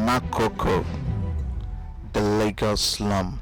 Makoko, the Lagos slum.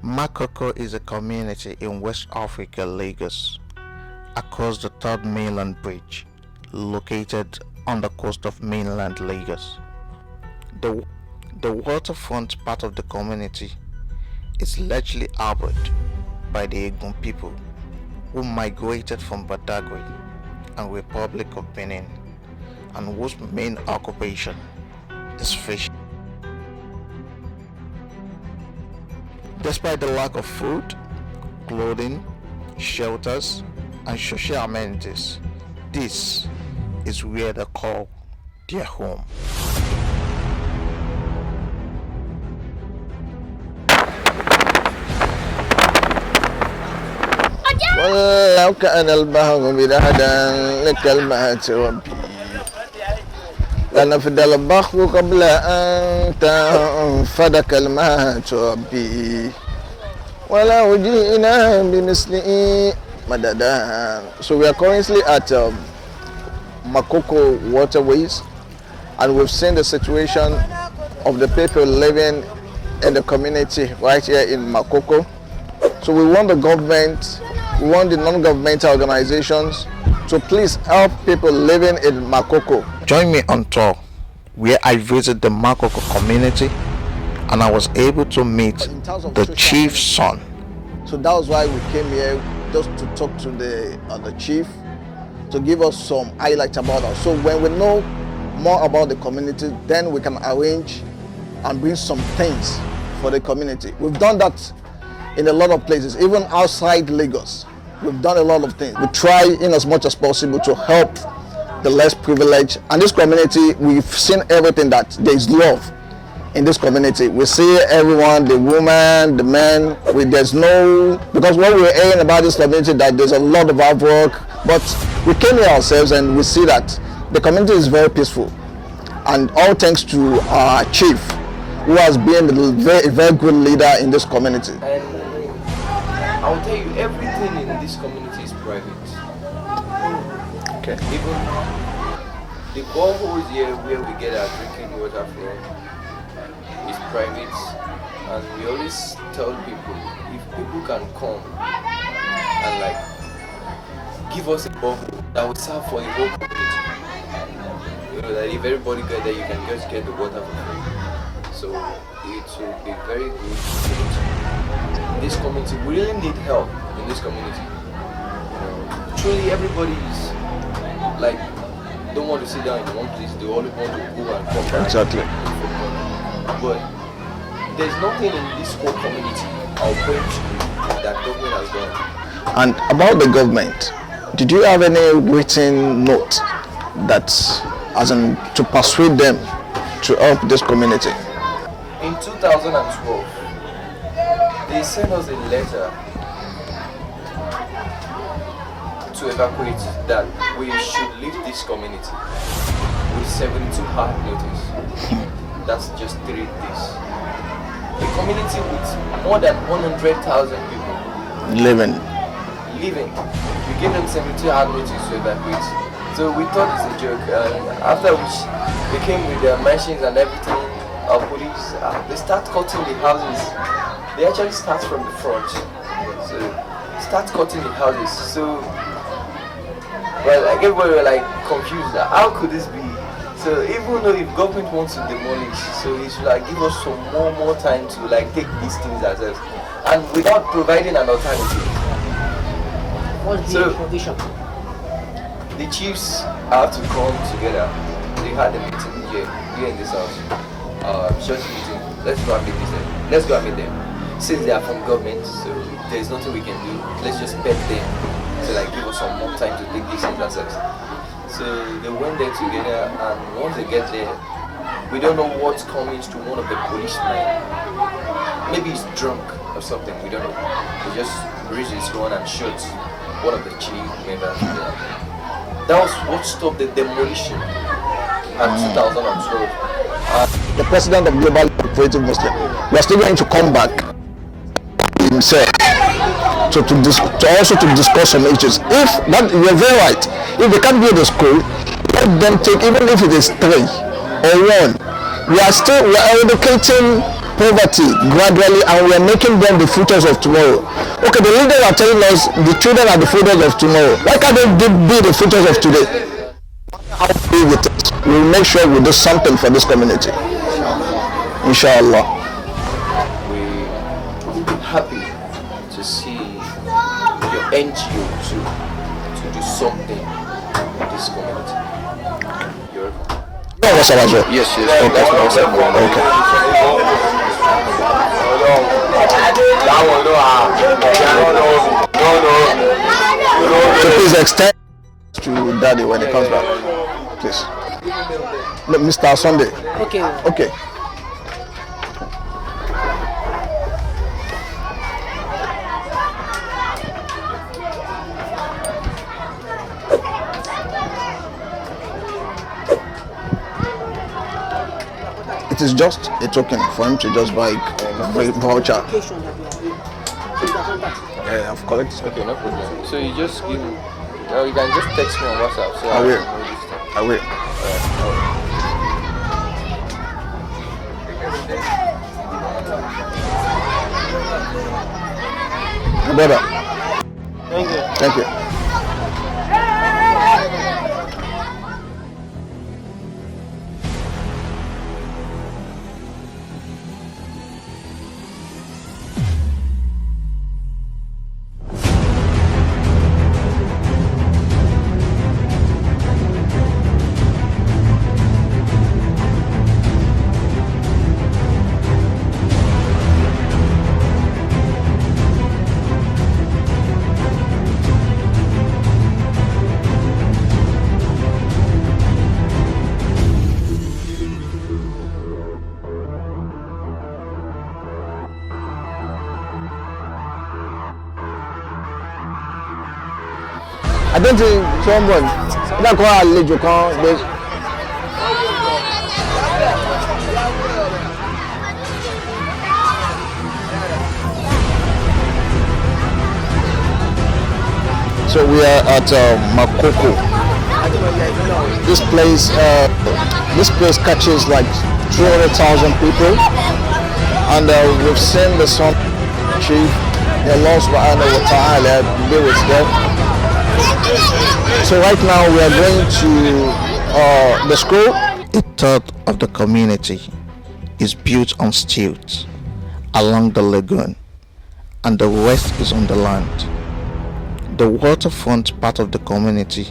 Makoko is a community in West Africa, Lagos, across the third mainland bridge, located on the coast of mainland Lagos. The waterfront part of the community is largely harbored by the Egun people who migrated from Badagry and Republic of Benin, and whose main occupation is fishing. Despite the lack of food, clothing, shelters, and social amenities, this is where they call their home. ولو كان البحر بدهدا لكلمات ربي لنفد البحر قبل أن تنفد كلمات ربي ولو جئنا بمثله مددا. So we are currently at Makoko waterways, and we've seen the situation of the people living in the community right here in Makoko. So we want the government, we want the non-governmental organizations to please help people living in Makoko. Join me on tour where I visit the Makoko community, and I was able to meet the chief's son. So that was why we came here, just to talk to the chief, to give us some highlights about us. So when we know more about the community, then we can arrange and bring some things for the community. We've done that in a lot of places, even outside Lagos. We've done a lot of things. We try in as much as possible to help the less privileged. And this community, we've seen everything, that there is love in this community. We see everyone, the woman, the men, there's no, because what we're hearing about this community, that there's a lot of hard work, but we came here ourselves and we see that the community is very peaceful. And all thanks to our chief, who has been a very good leader in this community. And I'll tell you, everything in this community is private. Okay. Even the boreholes here where we get our drinking water from is private. And we always tell people, if people can come and give us a borehole that will serve for the whole community. You know, that if everybody get there, you can just get the water for free. So it will be very good. This community, we really need help in this community. Truly, everybody is don't want to sit down in one place. They only want to go and come back. Exactly. But there's nothing in this whole community I'll point to that government has done. And about the government, did you have any written note that, as in, to persuade them to help this community? In 2012, they sent us a letter to evacuate, that we should leave this community with 72-hour notice. That's just 3 days. A community with more than 100,000 people Living. We gave them 72-hour notice to evacuate. So we thought it's a joke. After which they came with their machines and everything, our police, they start cutting the houses. They actually start from the front. So start cutting the houses. So everybody were confused. How could this be? So even though if government wants to demolish, so it should give us some more time to take these things ourselves, and without providing an alternative. What's the provision? The chiefs have to come together. They had a meeting here in this house. Church meeting. Let's go and meet them. Let's go and meet them. Since they are from government, so there's nothing we can do. Let's just bet them to give us some more time to take these things ourselves. So they went there together, and once they get there, we don't know what's coming to one of the policemen. Maybe he's drunk or something, we don't know. He just raised his gun and shot one of the chief members. That was what stopped the demolition at 2012. The president of Global Cooperative Muslim, we are still going to come back himself to also discuss some issues. If that, you're very right, if they can't build a school, let let them take, even if it is 3 or 1. We are eradicating poverty gradually, and we are making them the futures of tomorrow. Okay, the leaders are telling us the children are the futures of tomorrow. Why can't they be the futures of today? How big it is, we will make sure we do something for this community. Inshallah. We're happy to see your NGO to do something in this community. You're welcome. Yes, Okay. That's what I said. Okay. So please extend to Daddy when he comes back. Please. Look, Mr. Sunday. Okay. Okay. It is just a token for him to just buy a voucher. Application that we are doing. Yeah, I've collected. Okay, no problem. So you just give me, you can just text me on WhatsApp. So I will. know this thing. I will. My brother. Thank you. Thank you. I don't think someone that call àlejò kan dey. So we are at Makoko. This place catches like 200,000 people, and we've seen the sun chief. Allah subhanahu wa ta'ala be with them. So right now we are going to the school. A third of the community is built on stilts along the lagoon, and the rest is on the land. The waterfront part of the community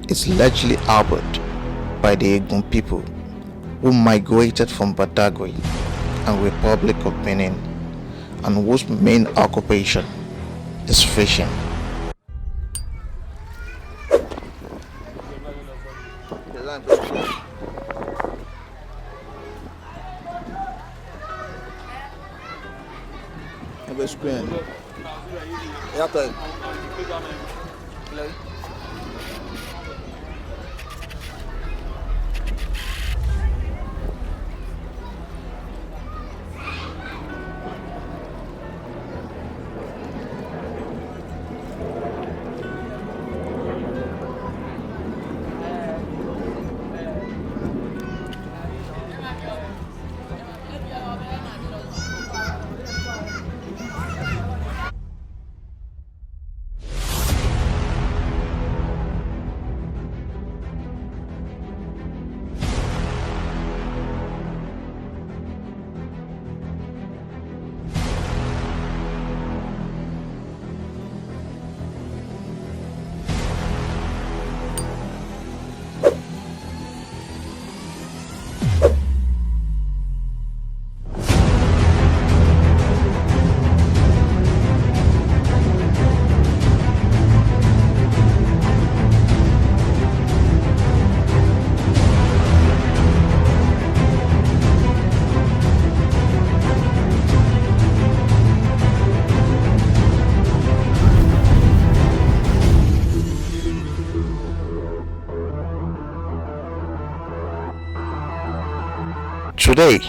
is largely harbored by the Egun people who migrated from Badagry and Republic of Benin, and whose main occupation is fishing. Today,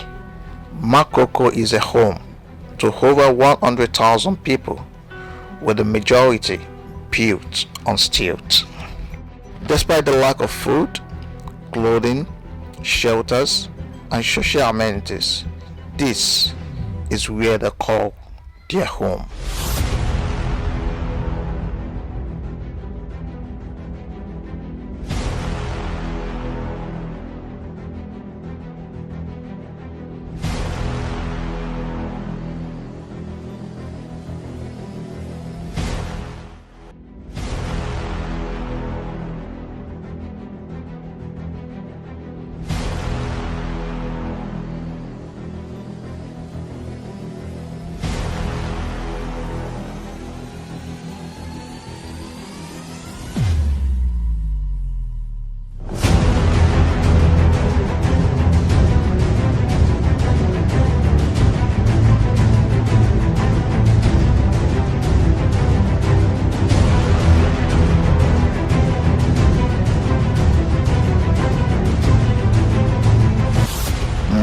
Makoko is a home to over 100,000 people, with the majority built on stilts. Despite the lack of food, clothing, shelters, and social amenities. This is where they call their home.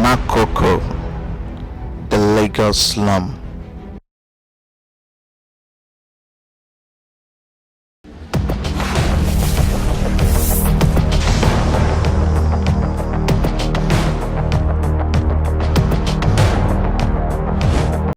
Makoko, the Lagos slum.